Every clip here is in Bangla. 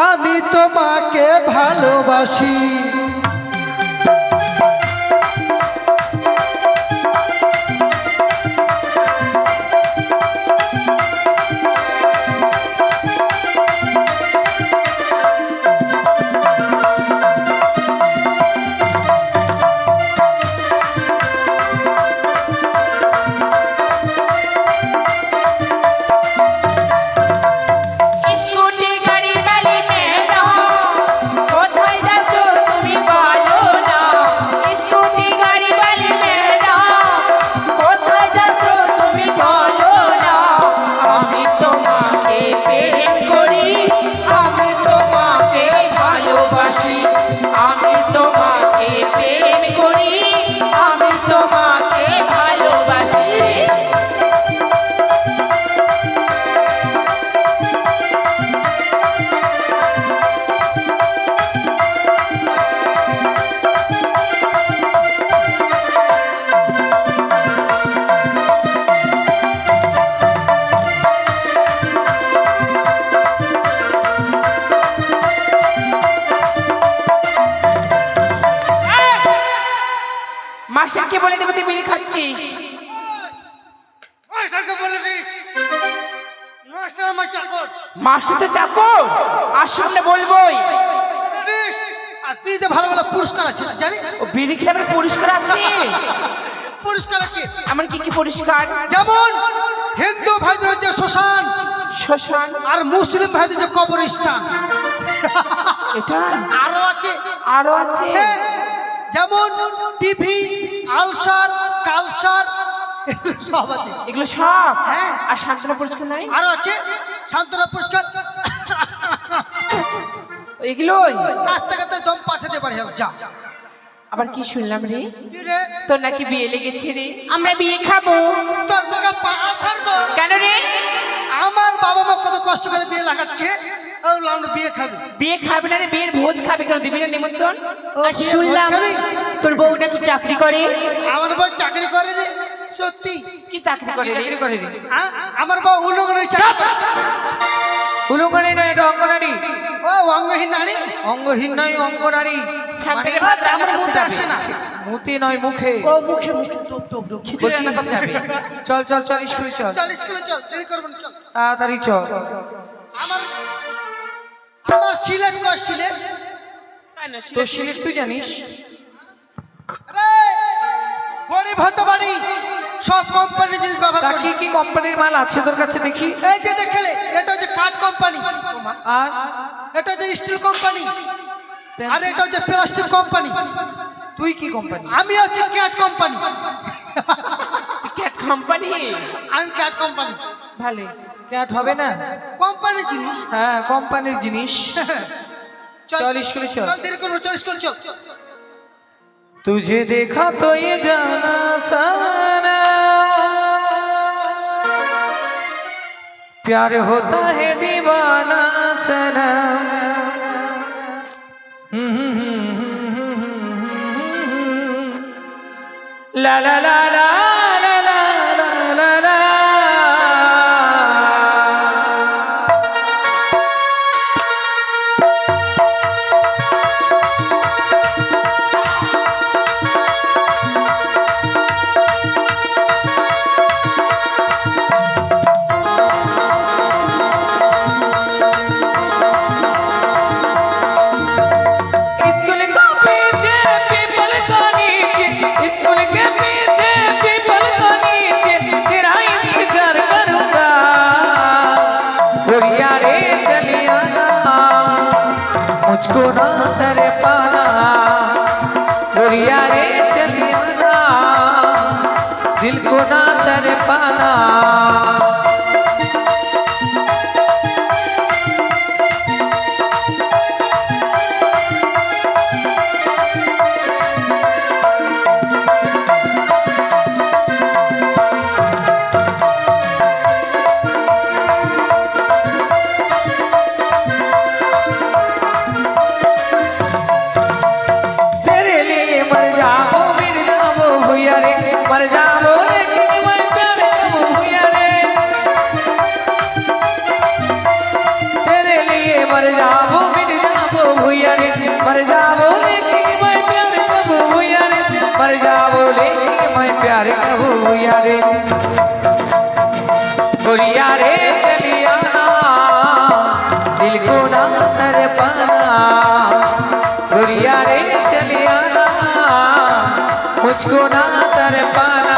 আমি তোমাকে ভালোবাসি। মাস্টারকে বলে দেবো তুই বিড়ি খাচ্ছিস। মাস্টারকে বলে দিস, মাস্টার আমার চাকর। মাস্টার তো চাকর, আর সামনে বলবোই। আর বিড়িতে ভালো ভালো পুরস্কার আছে জানিস? ও বিড়ি খেলে পুরস্কার আছে? পুরস্কার আছে। আমার কি কি পুরস্কার? যেমন হিন্দু ভাইদের হচ্ছে শ্মশান, শ্মশান, আর মুসলিম ভাইদের হচ্ছে কবরস্থান। এটা আরো আছে, আরো আছে। যেমন টিভি, আলসার, কালসার, সব আছে। এগুলো সব? হ্যাঁ। আর সান্ত্বনা পুরস্কার নাই? আরো আছে সান্ত্বনা পুরস্কার। এগুলোই কাছ থেকে তো দম পাশে দিয়ে পারি যা। আবার কি শুনলাম রে, কি রে? তোর নাকি বিয়ে লেগেছে রে? আমরা বিয়ে খাবো। তোর মুখে পা ধরবো। কেন রে? আমার বাবা মা কত কষ্ট করে বিয়ে লাগাচ্ছে, আমরা বিয়ে খাবি। বিয়ে খাবে না রে, বিয়ের ভোজ খাবে কেন? দিবি না নিমন্ত্রণ? আর শুনলাম তোর বউ নাকি চাকরি করে। আমার বউ চাকরি করে রে? সত্যি? কি চাকরি করে রে? চাকরি করে রে? আমার বউ উলঙ্গনের চাকরি করে। উলঙ্গনারী নয়, এটা অঙ্গনারী। ও অঙ্গহীন নারী? অঙ্গহীন নয়, অঙ্গনারী। সামনে আমার মুখে আসে না। মুতি নয়, মুখে। ও মুখে মুখে ডব ডব ডব। খিচুড়ি রান্না করতে যাবে। চল চল চল, স্কুলে চল। চল স্কুলে চল, দেরি করব না, চল। তাড়াতাড়ি চল। আমার আমার সিলেট কর, সিলেট। তো সিলেট তুই জানিস? আরে গরিব হতে পারি, সব কোম্পানির জিনিস ব্যবহার তা করি। কি কি কোম্পানির মাল আছে তোর কাছে দেখি? এই যে দেখলে, এটা হচ্ছে কাঠ কোম্পানি, আর এটা হচ্ছে স্টিল কোম্পানি, আর এটা হচ্ছে প্লাস্টিক কোম্পানি। তুই কি কোম্পানি? আমি হচ্ছে ক্যাট কোম্পানি। Cat company? আমি ক্যাট কোম্পানি। ভালো। ক্যাট হবে না? কোম্পানির জিনিস। হ্যাঁ, কোম্পানির জিনিস। চল স্কুলে চল। চল, দেরি করব, চল স্কুলে চল। तुझे देखा तो ये जाना साना, प्यार होता है दीवाना सना। ला ला ला ला ला ला ला ला। मुझको ना तेरे पाना, गोरिया रे चलिया ना, दिल को ना तेरे पाना। मर जाओ लेकिन मैं प्यार मुझको ना तर पाना।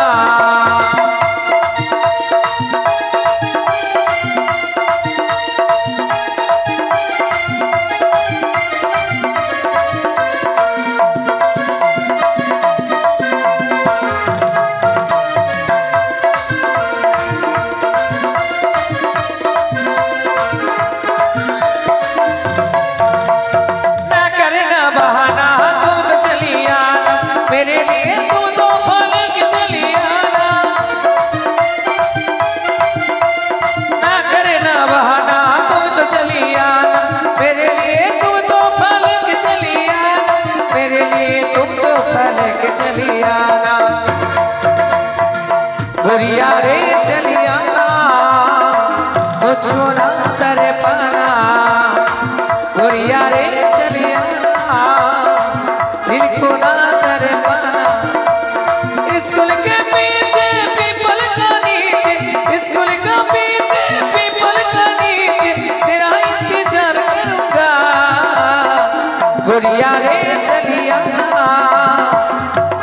ना करना बहाना तुम तो चली आना, मेरे लिए तुम तो फलक चली आना। ना करना बहाना तुम तो चली आना, मेरे लिए तुम तो फलक चली आना, मेरे लिए तुम तो फलक चली आना। गुड़िया रे चली आना, मुझको ना तर पाना। गुड़िया रे चली आना, दिल को ना तर पाना। स्कूल के पीछे पीपल का नीचे, स्कूल का पीछे पीपल का नीचे तेरा इंतजार करूंगा। गुड़िया रे चली आना,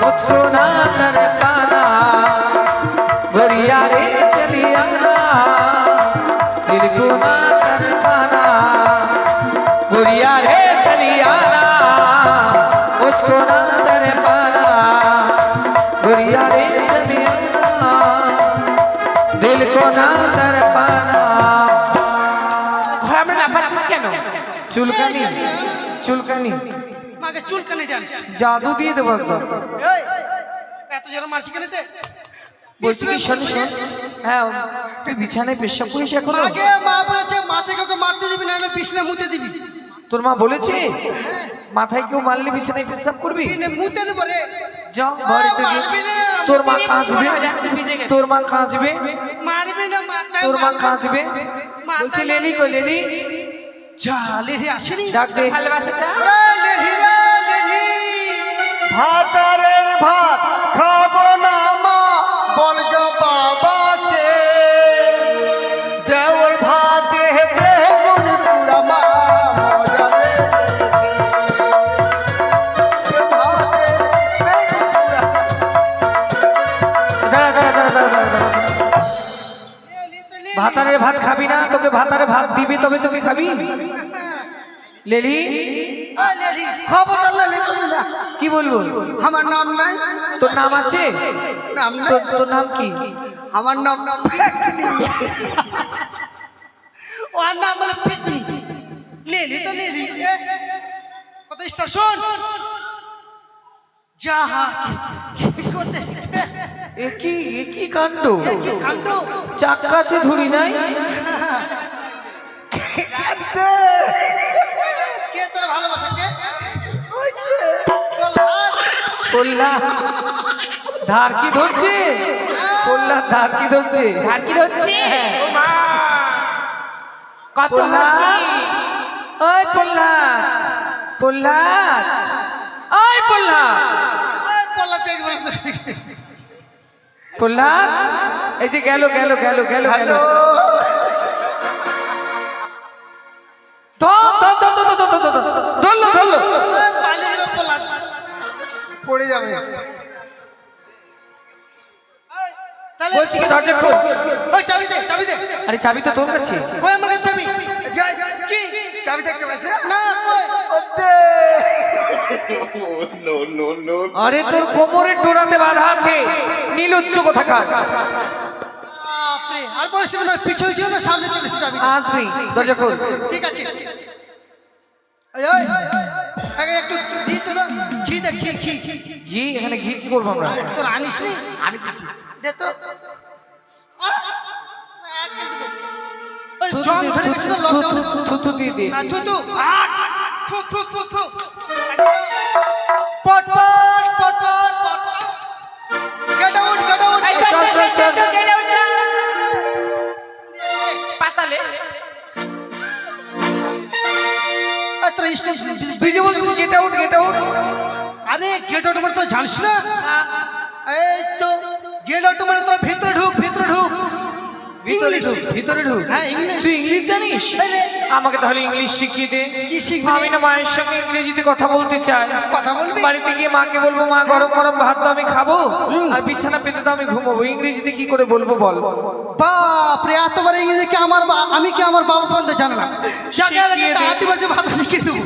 मुझको ना तर पाना। गुड़िया रे चली आना, दिल को ना तर पाना। गुड़िया रे चली आना, मुझको ना तर पाना। गुड़िया रे चली आना, दिल को ना तर पाना। ঘরে আমরা না পাচ্ছিস কেন? চুলকানি চুলকানি মাকে চুল কানে ডান্স জাদু দিয়ে দেবো একদম। এই এত জোরে মারছি কেন তে? বলছি কি শোন শোন, হ্যাঁ তুই বিছানায় পেশাব করিস এখনো? আগে মা বলেছে মাথা কাউকে মারতে দিবি না, হলে বিছনা মুতে দিবি। তোর মা বলেছে মাথায় কেউ মারলে বিছানায় পেশাব করবি? বিনে মুতে দেব রে। যা বাড়িতে গিয়ে তোর মা কাঁদবে, তোর মা কাঁদবে, মারবি না মারতে তোর মা কাঁদবে। বলছি লেলি গো লেলি, যা লেহি আসেনি ডাক দে। ভালোবাসাটা ওরে লেহি রে লেহি, ভাতারের ভাত খাবো না মা বলগো বাবাকে, দেওর ভাতে বেগুন পুরা মা মজা লেগেছে। ভাতে বেগুন পুরা দাঁড়া দাঁড়া দাঁড়া দাঁড়া দাঁড়া দাঁড়া। লেলি তো লেলি। ভাতারে ভাত খাবি না? তোকে ভাতারে ভাত দিবি তবে তোকে খাবি। লেলি ওই লেলি খবর লেলি না, কি বলবো? আমার নাম নাই, তোর নাম আছে? নাম নাই, তোর নাম কি? আমার নাম ওর নাম বলে পিকনি। লেলি তো লেলি। কত স্টেশন যা কি করতে এ কি কাণ্ড! কি কাণ্ড। চাক্কা আছে ধরি নাই। কে তোর ভালোবাসা কে? প্রহ্লাদ। পল্লা ধার কি ধরছে? পল্লা ধার কি ধরছে? ধার কি ধরছে? কত হাসি! ওই পল্লা, পল্লা, ওই পল্লা, ওই প্রহ্লাদ দেখবে না। পল্লা, এই যে গেল গেল গেল গেল গেল। ধরলো ধরলো। ওই পালিয়ে যাবে প্রহ্লাদ। পড়ে যাবে। ওই, তাহলে বলছি কি দরজা খোল। ওই চাবি দে চাবি দে। আরে চাবি তো তোর কাছে। কই আমার কাছে চাবি? কি চাবি দেখতে পাচ্ছি না কই? আরে তোর কোমরের ডোরাতে বাঁধা আছে, নীলুচ্চ কোথাকার। বাপরে, আর বলিস না, পিছনে ছিল না সামনে চলে এসে যাবি। আসবি, দরজা খোল। ঠিক আছে। ওই ওই আগে একটু দি তো দাও। ঘি দে ঘি ঘি। ঘি? এখানে ঘি কি করবো আমরা? তোর আনিস নি? আনি দিছি। দে তো। ওই জং ধরে গেছে তো লকডাউনে। থুতু দিয়ে দে। থু থু থু থু থু থু। পট পট পট পট পট। Get out get out. চল চল চল। পাতালে তোর স্কুল তুই যে বলছিস গেট আউট গেট আউট। আরে গেট আউট মানে তো জানিস না? এই তো গেট আউট মানে তোর ভিতরে ঢুক ভিতরে ঢুক। ভিতরে ঢুক ভিতরে ঢুক। হ্যাঁ, ইংলিশ। তুই ইংলিশ জানিস? আরে। আমাকে তাহলে ইংলিশ শিখিয়ে দে। কি শিখবি? আমি না মায়ের সঙ্গে ইংরেজিতে কথা বলতে চাই। কথা বলবি? বাড়িতে গিয়ে মাকে বলবো, মা গরম গরম ভাত তো আমি খাবো, আর বিছানা পেতে তো আমি ঘুমাবো। ইংরেজিতে কি করে বলবো বল? বাপ রে, এত বড় ইংরেজি কি আমার আমি কি আমার বাবা পর্যন্ত জানে না? যাকে শিখিয়ে একটা দে। আদিবাসী ভাষা শিখিয়ে দেবো।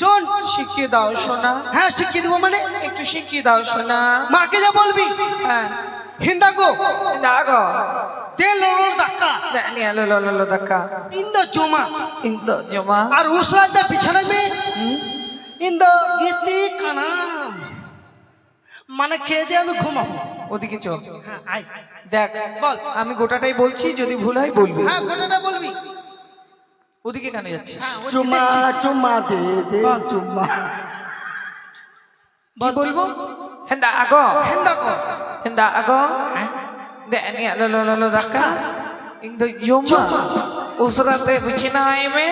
শোন, শিখিয়ে দাও সোনা, হ্যাঁ শিখিয়ে দেবো মানে একটু শিখিয়ে দাও সোনা। মাকে যা বলবি হ্যাঁ হিন্দাগো দাগো তেল ধাক্কা লো দাক্কা ইন্দ জমা ইন্দো জমা আর উসরাতে বিছানা মে ইন্দ গীতি কানাম মানে খেয়ে দিয়ে আমি ঘুমাবো। ওদিকে চল। হ্যাঁ আয়, দেখ বল। আমি গোটাটাই বলছি, যদি ভুল হয় বলবি। হ্যাঁ গোটাটা বলবি। ওদিকে কেন যাচ্ছিস? হ্যাঁ ওই চুমা দেখছি। চুমা দে দে বল। চুমা। কি বলবো? হেন্দা আগো হিন্দাগো হেন্দা আগো দে লো দাক্কা ইন্দো জমা উসরাতে বিছানায় মে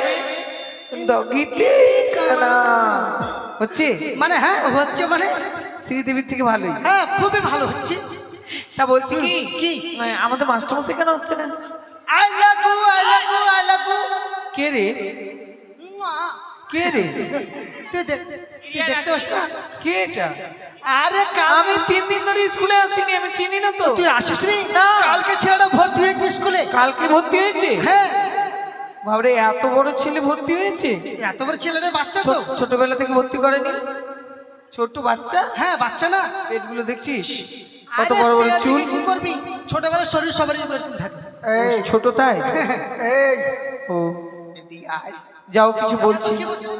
ইন্দো গীতি কানা। হচ্ছে মানে হ্যাঁ হচ্ছে মানে শ্রীদেবীর থেকে ভালোই। হ্যাঁ খুবই ভালো হচ্ছে। তা বলছি কি কি? আমাদের মাস্টারমশাই কেন আসছে না? I love you I love you I love you. কে রে কে রে? তুই দেখতে পাস না? কে এটা? আরে আমি কালকে 3 দিন ধরে স্কুলে আসিনি, আমি চিনি না তো। তুই আসিস নি? না। কালকে ছেলেটা ভর্তি হয়েছে স্কুলে। কালকে ভর্তি হয়েছে? হ্যাঁ ভাবরে এত বড় ছেলে ভর্তি হয়েছে? এত বড় ছেলেটা বাচ্চা তো। ছোটবেলা থেকে ভর্তি করেনি? ছোট বাচ্চা, হ্যাঁ বাচ্চা না। পেটগুলো দেখছিস কত আরে বড় বড় পেয়ার চুল। দিকে কি করবি? ছোটবেলার শরীর সবারই এরকম থাকে। এই ছোট তাই? এই ও যাও, কিছু বলছি। কি বলছিস?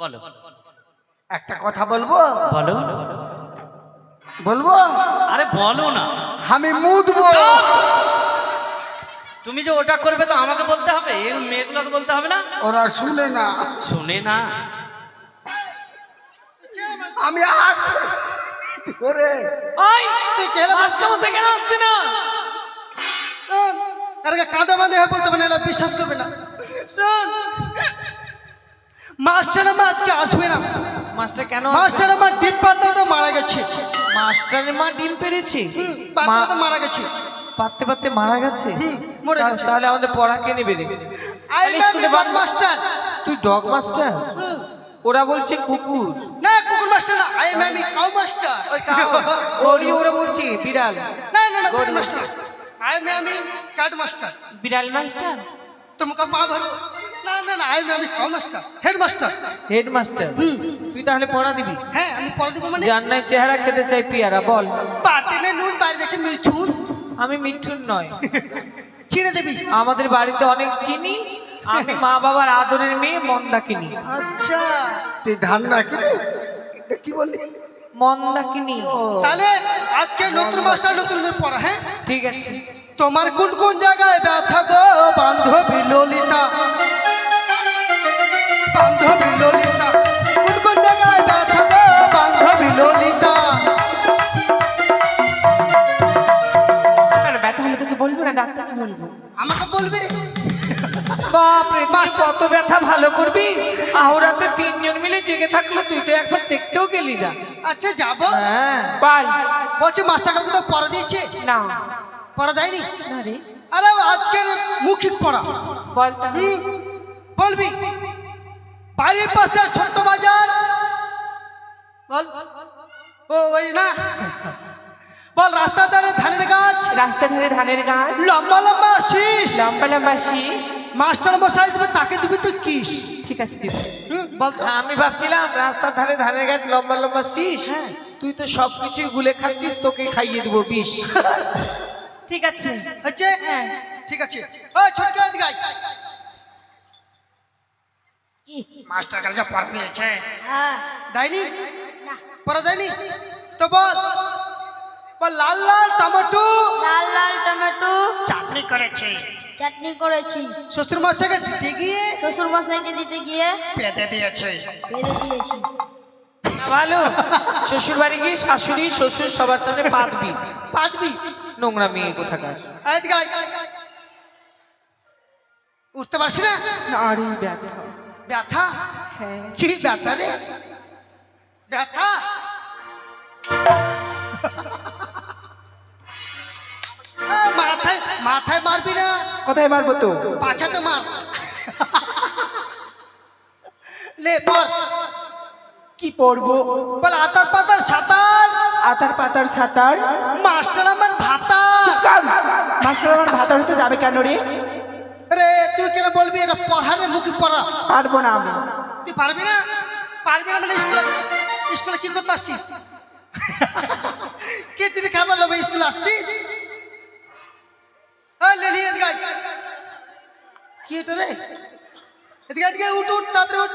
বলো একটা কথা বলবো বলো বলবো আরে বলো না। আমি মুদবো। তুমি যে ওটা করবে তো আমাকে বলতে হবে, এই মেয়েগুলোকে বলতে হবে না? ওরা শুনে না। শুনে না? আমি আজ করে আই তুই ছেলে মাস্টারমশাই কেন আসছে না? আরে কাঁদা বাঁধে হয়ে বলতে পারে না, বিশ্বাস করবে না। শোন, মাস্টার আমার আজকে আসবে না। মাস্টার কেন? মাস্টার আমার ডিম পাড়তে তো মারা গেছে। মাস্টারের মা ডিম পেরেছে? পাড়তে তো মারা গেছে। পাততে পাততে মারা গেছে? মরে গেছে। তাহলে আমাদের পড়া কে নেবে রে? আই তাহলে লাভ স্কুলে ইউ বাদ- মাস্টার। তুই ডগ মাস্টার? ওরা বলছে কুকুর। না কুকুর মাস্টার না, আই এম কাউ মাস্টার। ওরা বলছি বিড়াল। না না না কুকুর master, I am cut master. বিড়াল মাস্টার? तुमका पा भरो। না না না I am cow master, head master. Head master? তুই তাহলে পড়া দিবি? হ্যাঁ আমি পড়া দিব মানে জান্নাই চেহারা খেতে চাই পিয়ারা, বল। পারতে না নুন বাইরে দেখে মিঠুন আমি মিঠুন নয়, চিনে দেবি। আমাদের বাড়িতে অনেক চিনি। আমি মা বাবার আদরের মেয়ে মন্দাকিনী। আচ্ছা তুই ধান না কিনে কি বললি? মন্দাকিনী। তাহলে আজকে নতুন মাস্টার নতুন করে পড়া। হ্যাঁ ঠিক আছে। তোমার কোন কোন জায়গায় ব্যথা গো বান্ধবী ললিতা, বান্ধবী ললিতা, কোন কোন জায়গায় ব্যথা গো বান্ধবী ললিতা। ব্যথা হলে তোকে বলবো না, ডাক্তারকে বলবো। আমাকে বলবি রে? বাপরে, তুই কত ব্যথা ভালো করবি। আহরাতে 3 জন মিলে জেগে থাকলো, তুই তো একবার দেখতেও গেলি না। আচ্ছা যাবো। হ্যাঁ পাল। বলছি মাস্টার কালকে তো পড়া দিয়েছে? না পড়া দেয়নি? না রে, আরে আজকের মৌখিক পড়া। বল তাহলে। বলবি বাড়ির পাশে ছোট্ট বাজার। বল ও ওই না, বল রাস্তার ধারে ধানের গাছ, রাস্তা ধারে ধানের গাছ, লম্বা লম্বা শীষ, লম্বা লম্বা শীষ। মাস্টার মশাই হিসেবে তাকে দিবি তুই কিস। ঠিক আছে দিদি। বল তো। আমি ভাবছিলাম রাস্তার ধারে ধানের গাছ, লম্বা লম্বা শীষ। হ্যাঁ। তুই তো সবকিছুই গুলে খাচ্ছিস, তোকে খাইয়ে দেবো বিষ। ঠিক আছে। হচ্ছে ঠিক আছে। ওই ছোটকে এদিকে আয়। মাস্টার কালকে পড়া দিয়েছে? দেয়নি? পড়া দেয়নি তো বল। বল লাল লাল টমেটো লাল লাল টমেটো চাটনি করেছে, চাটনি করেছি, শ্বশুর মশাইকে দিতে গিয়ে শ্বশুর মশাইকে দিতে গিয়ে পেতে দিয়েছে। বেঁধে দিয়েছি। ভালো। শ্বশুর বাড়ি গিয়ে শাশুড়ি শ্বশুর সবার সামনে পাতবি। পাতবি? নোংরা মেয়ে কোথাকার। এদিকে আয়। উঠতে পারছি না? আরে ব্যথা। ব্যথা? হ্যাঁ। কি ব্যথা রে? ব্যথা? মাথা মাথায় মাথায় মারবি না, কোথায় মারবো তো? পাছাতে মার। লে পর, কি পড়বো? বল আতার পাতার সাঁতার, আতার পাতার সাঁতার। মাস্টার আমার ভাতা। মাস্টার আমার ভাতার হতে যাবে কেন রে? রে তুই কেন বলবি এটা পড়ারে মুখে পড়া? পারবো না আমি। তুই পারবি না? পারবি না মানে স্কুলে স্কুলে কি করতে আসছিস? কে তুই খাবার লোভে স্কুলে আসছিস? লেলি এদিকে আয়। কি এটা রে? এদিকে এদিকে উঠ উঠ তাড়াতাড়ি উঠ।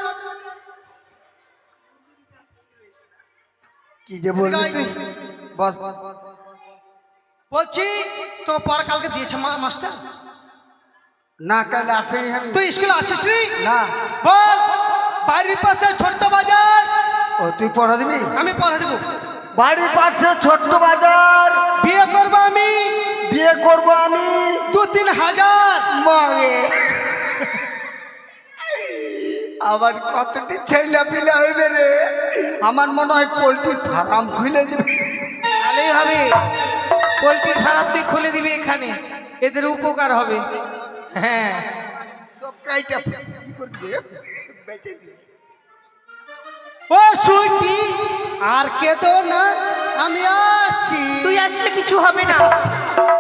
কি যে বলবি তুই বল। বলছি তো পড়া কালকে দিয়েছে মাস্টার? না কাল আসেনি আমি। তুই স্কুলে আসিস নি? না। বল বাড়ির পাশে ছোট্ট বাজার। ও তুই পড়া দিবি? আমি পড়া দেবো। বাড়ির পাশে ছোট্ট বাজার। বিয়ে করবো আমি। বিয়ে করব আমি। 2-3 হাজার। মাগে আবার কতটি ছেলে পিলে হইবে রে। আমার মনে হয় পোল্ট্রি ফার্ম খুলে দিবে। তাহলেই হবে। পোল্ট্রির ফার্ম তুই খুলে দিবি এখানে, এদের উপকার হবে। হ্যাঁ, সব কাইটা কি করবে বেঁচে দিবে। ও সুইটি আর কেঁদো না, আমি আসছি। তুই আসলে কিছু হবে না।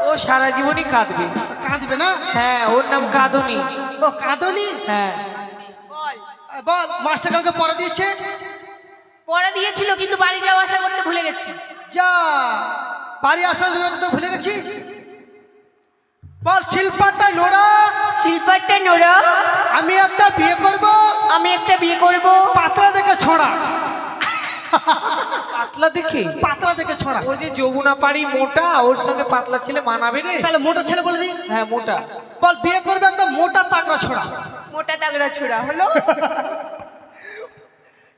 ও সারা জীবনই কাঁদবে। কাঁদবে না? হ্যাঁ, ওর নাম কাঁদনি। ও কাঁদনি? হ্যাঁ, বল মাস্টার কাউকে পড়া দিয়েছে? পড়া দিয়েছিল কিন্তু বাড়ি যাওয়া আসা করতে ভুলে গেছি। যা বাড়ি আসা তো ভুলে গেছি। বল শিল্পাটা নোড়া, শিল্পারটা নোরা, আমি একটা বিয়ে করব, আমি একটা বিয়ে করব। পাতলা দেখে ছোড়া। পাতলা দেখে? পাতলা দেখে ছোড়া। ও যে যমুনা পাড়ি মোটা, ওর সঙ্গে পাতলা ছেলে মানাবে রে? তাহলে মোটা ছেলে বলে দিই। হ্যাঁ, মোটা। বল বিয়ে করবে একটা মোটা তাগড়া ছোড়া। মোটা তাগড়া ছোড়া হলো।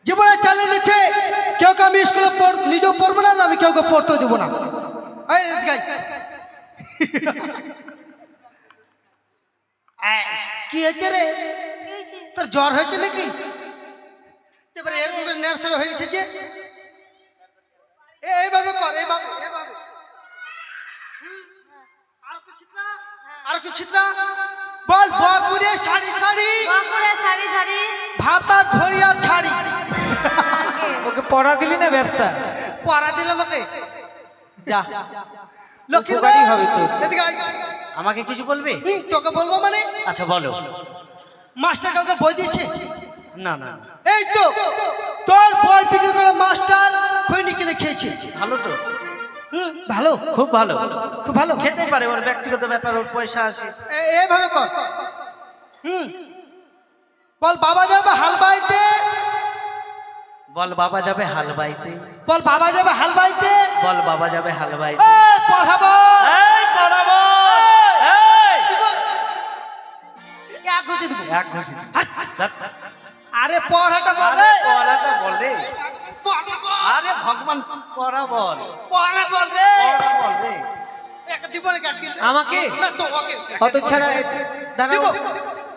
জীবনে চ্যালেঞ্জ আছে, কেউ আমি স্কুলে নিজেও পড়বো না, আমি কেউকে পড়তে দেবো না। এই এদিকে আয়। কি হয়েছে রে? তোর জ্বর হয়েছে নাকি? এবারে এরকম নার্সারি হয়ে গেছে যে এইভাবে কর, এইভাবে এইভাবে। আর কি ছিটরা? বল বাকুরে শাড়ি শাড়ি, বাঁকুড়া সারি সারি, ভাতার ধরিয়ার ছাড়ি। ওকে পড়া দিলি না ব্যবসা? পড়া দিলাম ওকে। যা, লক্ষ্মী উপকারী হবে তোর। এদিকে আয়। আমাকে কিছু বলবে? তোকে বলবো মানে? আচ্ছা বলো। মাস্টার কাউকে বই দিয়েছে? না না, এই তো তোর বই বিক্রি করে মাস্টার খৈনি কিনে খেয়েছে। ভালো তো, ভালো, খুব ভালো। খুব ভালো। খেতে পারে, ওর ব্যক্তিগত ব্যাপার, ওর পয়সা আসে। এইভাবে কর। বল বাবা যাবে হাল বাইতে, বল বাবা যাবে হাল বাইতে, বল বাবা যাবে হাল বাইতে, বল বাবা যাবে হাল বাইতে। এই পড়াবো, এই পড়াবো, এই এক ঘুষি দিব। এক ঘুষি। আরে পড়াটা বল আরে রে। পড়াটা বল রে। পড়া বল। আরে ভগবান, পড়া বল, পড়া বল রে। পড়া বল রে। এক দিব না কাট কিনতে। আমাকে? না তো ওকে। কত ছাড়া? দাঁড়াও, দিব।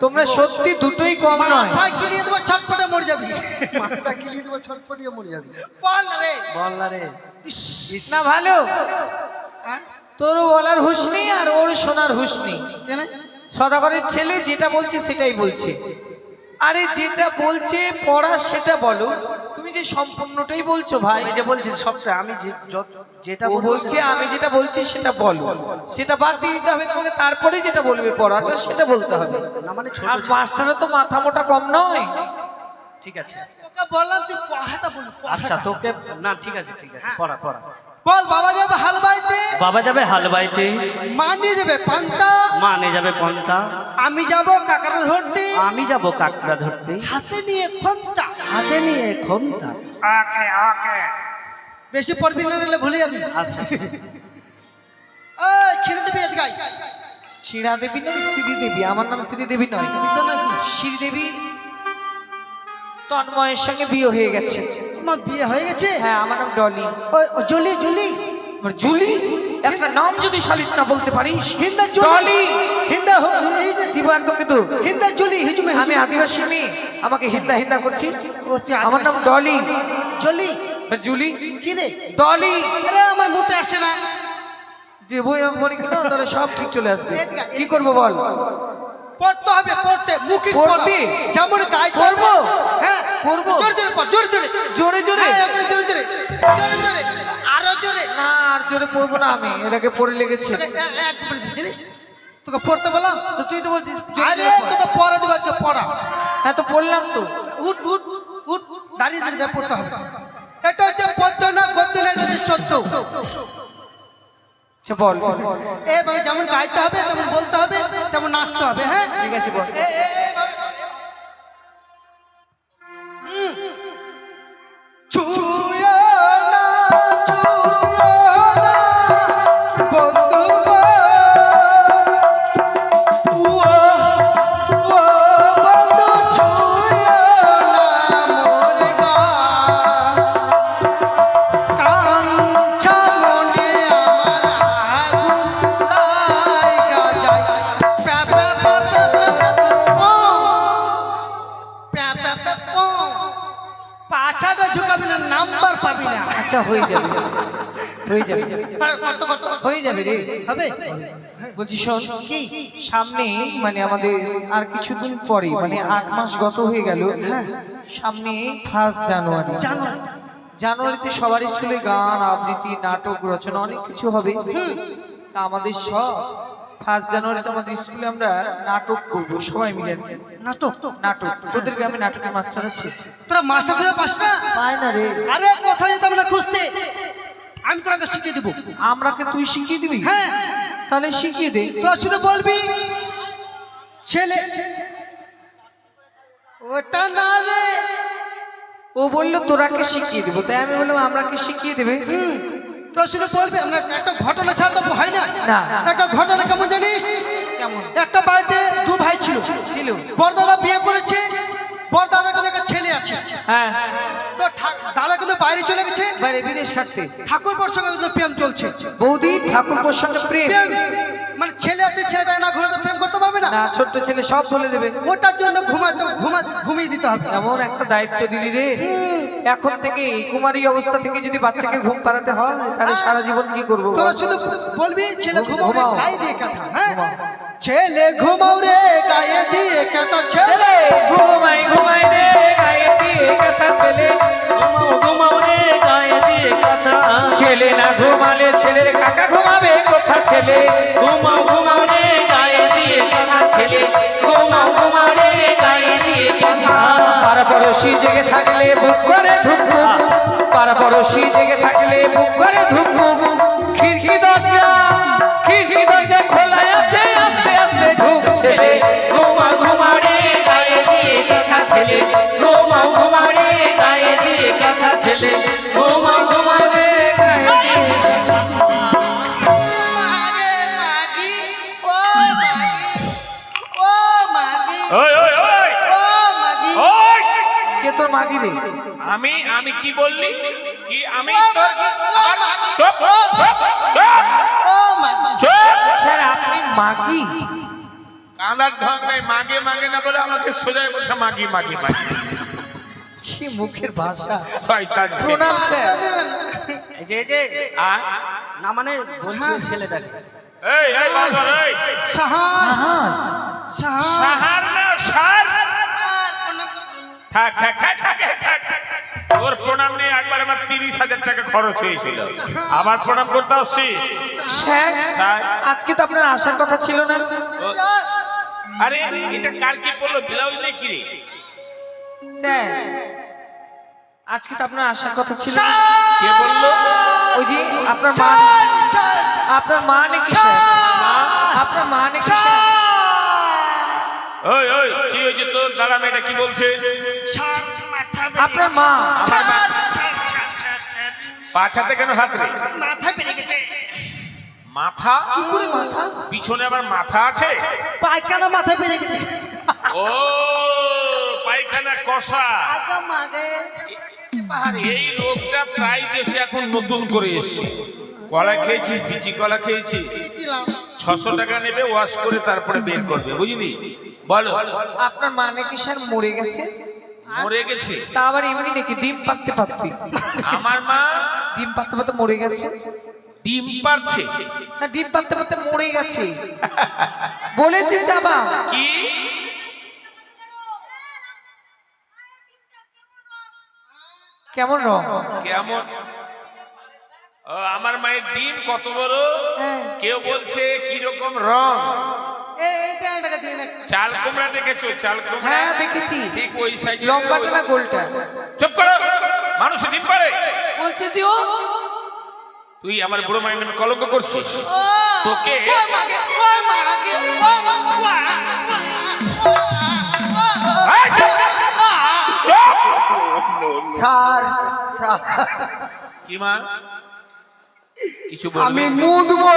তোমরা সত্যি দুটোই কম নয়। মাথায় কিলিয়ে দেবো, ছটফটে মরে যাবি। মাথা কিলিয়ে দেবো, ছটপটিয়ে মরে যাবি। বল না রে। বল না রে। না ভালো, হ্যাঁ? তোরও বলার হুঁশ নেই আর ওর শোনার হুঁশ নেই। কেন? সদাগরের ছেলে যেটা বলছে সেটাই বলছে। আরে যেটা বলছে পড়া সেটা বলো, তুমি যে সম্পূর্ণটাই বলছো ভাই। আমি যে বলছি সবটা, আমি যেটা ও বলছে আমি যেটা বলছি সেটা বলো, সেটা বাদ দিয়ে দিতে হবে তোমাকে, তারপরে যেটা বলবে পড়াটা সেটা বলতে হবে। না মানে ছোট আর মাস্টারও তো মাথা মোটা কম নয়। ঠিক আছে, তোকে বললাম তুই পড়াটা বল। আচ্ছা তোকে না, ঠিক আছে ঠিক আছে, পড়া পড়া। বল বাবা যাবে হাল বাইতে, বাবা যাবে হাল বাইতে, মা নিয়ে যাবে পান্তা, মা নিয়ে যাবে পন্থা, আমি যাব কাকারা ধরতে, আমি যাব কাকড়া ধরতে, হাতে নিয়ে খন্তা। হাতে নিয়ে খন্তা। ওকে ওকে, বেশি পড়বি না নিলে ভুলে যাবি। আচ্ছা এই ছেড়ে দিবি এদিকে আয়। শিরা দেবী নয় শ্রীদেবী, আমার নাম শ্রীদেবী নয়। শ্রীদেবী তন্ময়ের সঙ্গে বিয়ে হয়ে গেছে। আমার বিয়ে হয়ে গেছে? হ্যাঁ, আমার নাম ডলি। ও জলি জলি আমার জুলি, একটা নাম যদি শালিশ না বলতে পারিস। হিন্দা ডলি। জলি, হিন্দা এই যে দিব একদম কিন্তু। হিন্দা জলি হিজুমে। আমি আদিবাসী মেয়ে, আমাকে হিন্দা হিন্দা করছিস? ও তুই আমার নাম ডলি। জলি। জুলি কি রে? ডলি। আরে আমার মুতে আসে না। যে বই আমি পড়ি কিনা তাহলে সব ঠিক চলে আসবে। কি করবো বল? পড়তে হবে, পড়তে মুখে পড়তে? যেমন গাইতে পড়বো? হ্যাঁ পড়বো? জোরে জোরে পড়, জোরে জোরে জোরে জোরে? হ্যাঁ, একবারে জোরে জোরে জোরে জোরে আরো জোরে। না আর জোরে পড়বো না, আমি এটাকে পড়ে লেগেছে। একবারে জানিস তোকে পড়তে বললাম তো তুই তো বলছিস জোরে আরে জোরে পড়। তোকে পড়া দেবো, আজকে পড়া। হ্যাঁ তো পড়লাম তো। উঠ উঠ উঠ, দাঁড়িয়ে দাঁড়িয়ে যা পড়তে হবে। এটা হচ্ছে পদ্য না গদ্য না, এটা হচ্ছে সত্য। আচ্ছা বল। এভাবে যেমন গাইতে হবে তেমন বলতে হবে তেমন নাচতে হবে। হ্যাঁ ঠিক আছে বল। ছুঁয়ো না, ছুঁয়ো না, বন্ধু গো। ও, ও বন্ধু ছুঁয়ো না মোর গা। কাঞ্চা মনে আমার আগুন লাইগা যায়। প্যা প্যা প্যা প্যা প্যা প্যা, ও, প্যা প্যা প্যা ও। পাছাটা ঝুঁকাবি না, নাম্বার পাবি না। আচ্ছা হয়ে যাবে, হয়ে যাবে, করতে করতে হয়ে যাবে রে। হবে। বলছি শোন, কি সামনে মানে আমাদের আর কিছুদিন পরে মানে 8 মাস গত হয়ে গেল, সামনে 1 জানুয়ারি। জানো জানুয়ারিতে সবার স্কুলে গান আবৃত্তি নাটক রচনা অনেক কিছু হবে। তা আমাদের সব 1 জানুয়ারিতে আমাদের স্কুলে আমরা নাটক করব সবাই মিলে আর কি। নাটক? নাটক তোদের গ্রামে নাটকের মাস্টার আছে? তোরা মাস্টার খুঁজে পাস না? পাই না রে। আরে কোথায় যেতাম না খুঁজতে, আমি তোরাকে শিখিয়ে দেবো। আমরাকে তুই শিখিয়ে দিবি? হ্যাঁ তাহলে শিখিয়ে দে। তোরা শুধু বলবি ছেলে, ওটা না রে। ও বললো তোরাকে শিখিয়ে দেবো, তাই আমি বললাম আমরাকে শিখিয়ে দেবে। তোরা শুধু বলবি। আমরা একটা ঘটনা ছাড়া তো হয় না। না। একটা ঘটনা কেমন জানিস? কেমন? একটা বাড়িতে 2 ভাই ছিল। ছিল। বড়দাদা বিয়ে করেছে, বড়দাদার কাছে একটা ছেলে আছে। হ্যাঁ তো দাদা কিন্তু বাইরে চলে গেছে, বাইরে বিদেশ খাটতে। ঠাকুরপোর সঙ্গে কিন্তু প্রেম চলছে। বৌদি ঠাকুরপোর সঙ্গে প্রেম? প্রেম মানে ছেলে আছে, ছেলেটা না ঘুরে তো প্রেম করতে পারবে না। না, ছোট্ট ছেলে সব বলে দেবে। ওটার জন্য ঘুমিয়ে দিতে হবে। এমন একটা দায়িত্ব দিলি রে। এখন থেকে এই কুমারী অবস্থা থেকে যদি বাচ্চাকে ঘুম পাড়াতে হয় তাহলে সারা জীবন কি করবো? তোরা শুধু বলবি ছেলে ঘুমাও রে ঘুমাও। গায়ে দিয়ে কথা। হ্যাঁ ছেলে ঘুমাও রে গায়ে দিয়ে কথা। ছেলে ঘুমাই ঘুমাই রে গায়ে দিয়ে কথা, ছেলে ঘুমাও ঘুমাও রে গায়ে দিয়ে কথা। ছেলে না ঘুমালে ছেলের কাকা ঘুমাবে কোথা? ছেলে ঘুমাও ঘুমাও রে গায়ে দিয়ে কথা। ছেলে ঘুমাও ঘুমাও রে গায়ে দিয়ে কথা। পাড়াপড়শি জেগে থাকলে বুক করে ধুকধুক, পাড়াপড়শি জেগে থাকলে বুক করে ধুকধুক। খিড়কি দরজা খোলা আছে, আস্তে আস্তে ঢুক ছেলে। ঘুমাও ঘুমাও রে গায়ে দিয়ে কথা। ছেলে ঘুমাও ঘুমাও রে গায়ে দিয়ে কথা। ছেলে ঘুমাও ঘুমাও রে গায়ে দিয়ে কথা। মাগে মাগি, ও মাগি, ও মাগি, ওই ওই ওই ও মাগি, ওই কে তোর মাগি রে? আমি কি বললি? কি আমি ও তো- মাগি, ও মাগি, চুপ চুপ চুপ ও মাগি। চুপ। স্যার আপনি মাগি? কাঁদার ঢং নাই, মাগে মাগে না বলে আমাকে সোজাই বলছে মাগি মাগি মাগি। কি মুখের ভাষা! শয়তান ছেলে। প্রণাম স্যার। এই যে আ? না মানে বলছি ছেলেটাকে। এই এই বাজার এই সাহার হ্যাঁ সাহার সাহার না সার। থাক থাক থাক থাক থাক। তোর প্রণাম নিয়ে একবার আমার 30,000 টাকা খরচ হয়েছিল, আবার প্রণাম করতে আসছিস? Sir sir. আজকে তো আপনার আসার কথা ছিল না। আরে এটা কার কি পড়লো ব্লাউজ নেই কি রে? স্যার আজকে তো আপনার আসার কথা ছিল না। কে বললো? ওই যে আপনার মা, আপনার মা নাকি স্যার? আপনার মা নাকি স্যার? ওই ওই কি হয়েছে তোর? দাঁড়া মেয়েটা কি বলছে? আপনার মা। পাছাতে কেন হাত রে? মাথা পেরে গেছে। মাথা? কি করে মাথা? পিছনে আবার মাথা আছে? পায়খানা মাথা পেরে গেছে। ও পায়খানা কষা। আগা মাগে এই রোগটা প্রায় দেশে এখন নতুন করে এসেছে। কলা খেয়েছি, বিচি কলা খেয়েছি। ছিলাম 600 টাকা নেবে, ওয়াশ করে তারপরে বের করবে, বুঝলি? বলো। আপনার মা নাকি স্যার মরে গেছে? মরে গেছে? তা আবার এমনি নাকি ডিম পাততে পাততে? আমার মা ডিম পাততে পাততে মরে গেছে। ডিম পারছে হ্যাঁ, ডিম পারতে পারতে মরে গেছে। বলেছে চাবা। কি কেমন রং? কেমন? ও, আমার মায়ের ডিম কত বড়, কেউ বলছে কি রকম রং। এই টাকা দিন চাল কুমড়া দেখেছো? চাল কুমড়া হ্যাঁ দেখেছি। ঠিক ওই সাইজ। লম্বাটা না গোলটা? চুপ করো, মানুষ ডিম পারে? বলছে যে ও তুই আমার বুড়ো মায়ের নামে কলঙ্ক করছিস। তোকে এই, চুপ! স্যার স্যার, কি মা কিছু আমি বলবি? মুদবো।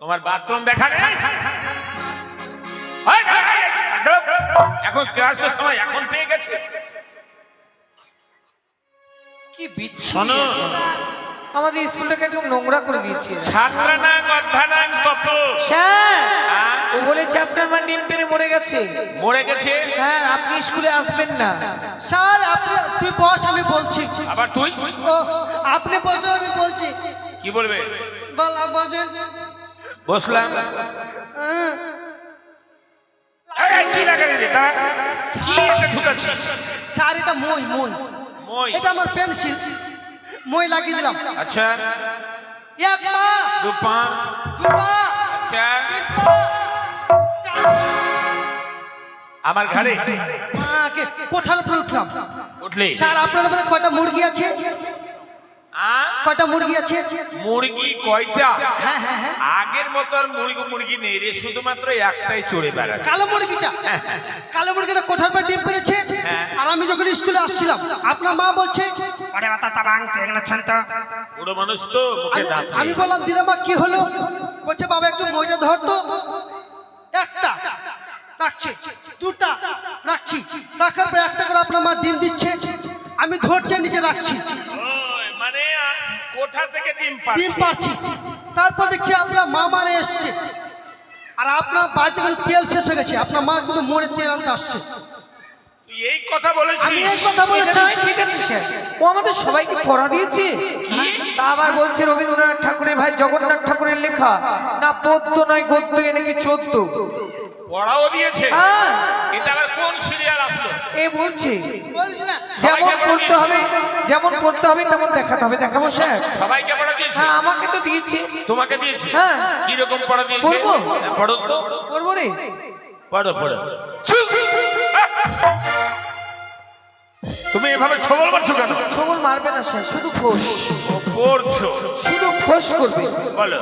তোমার বাথরুম দেখা নেই? এই, দাঁড়াও। এখন ক্লাসের সময় এখন পেয়ে গেছে। কি বিচ্ছিরি। শোনো, আমাদের স্কুলটাকে একদম নোংরা করে দিয়েছে। ছাত্রানাং অধ্যানাং তপ। স্যার ও বলেছে আপনার মা ডিম পেড়ে মরে গেছে। মরে গেছে? হ্যাঁ, আপনি স্কুলে আসবেন না। স্যার আপনি তুই বস, আমি বলছি। আবার তুই ও আপনি বসেন, আমি বলছি। কি বলবে? বলা বসেন। বসলাম। এই, কি লাগালি রে? দাঁড়া। কি এটা ঢুকাচ্ছিস? স্যার এটা মই মই মই? এটা আমার পেন্সিল, মই লাগিয়ে দিলাম। আচ্ছা, এক পা, দুপা। দু পা, আচ্ছা, তিন পা, চার পা। আমার ঘাড়ে কোঠার উপরে উঠলাম। উঠলে? স্যার আপনাদের মধ্যে কয়টা মুরগি আছে? কয়টা মুরগি আছে? মুরগি কয়টা? হ্যাঁ হ্যাঁ হ্যাঁ, আগের মতো আর মুরগি নেই রে, শুধুমাত্র একটাই চড়ে বেড়াচ্ছে। কালো মুরগিটা, কালো মুরগিটা কোঠার পর ডিম পেড়েছে। আর আমি যখন স্কুলে আসছিলাম আপনার মা বলছে, বুড়ো মানুষ তো, মুখে দাঁত নেই। আমি বললাম দিদামা কি হলো? বলছে বাবা একটু মইটা ধরতো। একটা রাখছি, দুটা রাখছি, রাখার পর একটা করে আপনার মা ডিম দিচ্ছে, আমি ধরছে নিচে রাখছি, ওই, মানে কোঠা থেকে ডিম ডিম পাচ্ছে। পাচ্ছি। তারপর দেখছি আপনার মা মারে এসছে, আর আপনার বাড়িতে কিন্তু তেল শেষ হয়ে গেছে, আপনার মা কিন্তু মোড়ে তেল আনতে আসছে। তুই এই কথা বলেছিস? আমি এই কথা বলেছি। এটা নয়, ঠিক আছে স্যার, ও আমাদের সবাইকে পড়া দিয়েছে। তা আবার বলছে রবীন্দ্রনাথ ঠাকুরের ভাই জগন্নাথ ঠাকুরের লেখা না পদ্য নয় গদ্য, এ নাকি 14। পড়াও দিয়েছে? হ্যাঁ, এটা আবার কোন সিরিয়াল আসলো? এ বলছে বলিস না যেমন পড়তে হবে, যেমন পড়তে হবে তেমন দেখাতে হবে। দেখাবো স্যার? সবাইকে পড়া দিয়েছে? হ্যাঁ, আমাকে তো দিয়েছে। তোমাকে দিয়েছে? হ্যাঁ। কি রকম পড়া দিয়েছে? পড়বো? হ্যাঁ, পড়ো তো। পড়বো রে। পড়ো পড়ো। তুমি এভাবে ছবল মারছো কেন? ছবল মারবে না স্যার, শুধু ফোঁস, পড়ছো? শুধু ফোঁস করবে। বলো।